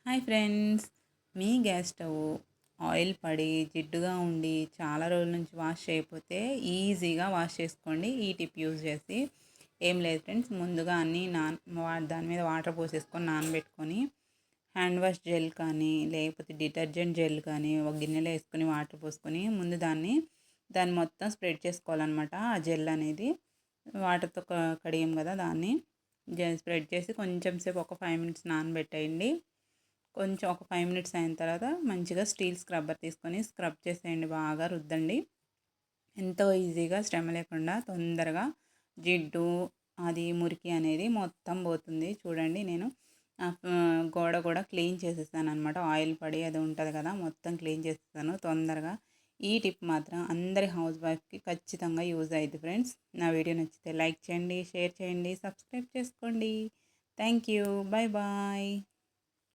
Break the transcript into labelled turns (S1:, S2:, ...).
S1: Hi friends, మీ gas stove oil పడి జిడ్డుగా ఉండి చాలా రోజుల నుంచి వాష్ చేయకపోతే ఈజీగా వాష్ చేసుకోండి ఈ టిప్ యూజ్ చేసి. ఏం లేదు ఫ్రెండ్స్, ముందుగా అన్నీ దాని మీద వాటర్ పోసేసుకొని నానబెట్టుకొని హ్యాండ్ వాష్ జెల్ కానీ లేకపోతే డిటర్జెంట్ జెల్ కానీ ఒక గిన్నెలో వేసుకొని వాటర్ పోసుకొని ముందు దాన్ని మొత్తం స్ప్రెడ్ చేసుకోవాలన్నమాట. ఆ జెల్ అనేది వాటర్తో కడిగాం కదా, దాన్ని స్ప్రెడ్ చేసి కొంచెం సేపు ఒక 5 మినిట్స్ నానబెట్టేయండి. కొంచెం ఒక 5 మినిట్స్ అయిన తర్వాత మంచిగా స్టీల్ స్క్రబ్బర్ తీసుకొని స్క్రబ్ చేసేయండి, బాగా రుద్దండి. ఎంతో ఈజీగా శ్రమ లేకుండా తొందరగా జిడ్డు అది మురికి అనేది మొత్తం పోతుంది. చూడండి, నేను గోడ కూడా క్లీన్ చేసేసాను అనమాట. ఆయిల్ పడి అది ఉంటుంది కదా, మొత్తం క్లీన్ చేసేసాను తొందరగా. ఈ టిప్ మాత్రం అందరి హౌస్ వైఫ్కి ఖచ్చితంగా యూజ్ అయ్యింది ఫ్రెండ్స్. నా వీడియో నచ్చితే లైక్ చేయండి, షేర్ చేయండి, సబ్స్క్రైబ్ చేసుకోండి. Thank you, bye bye.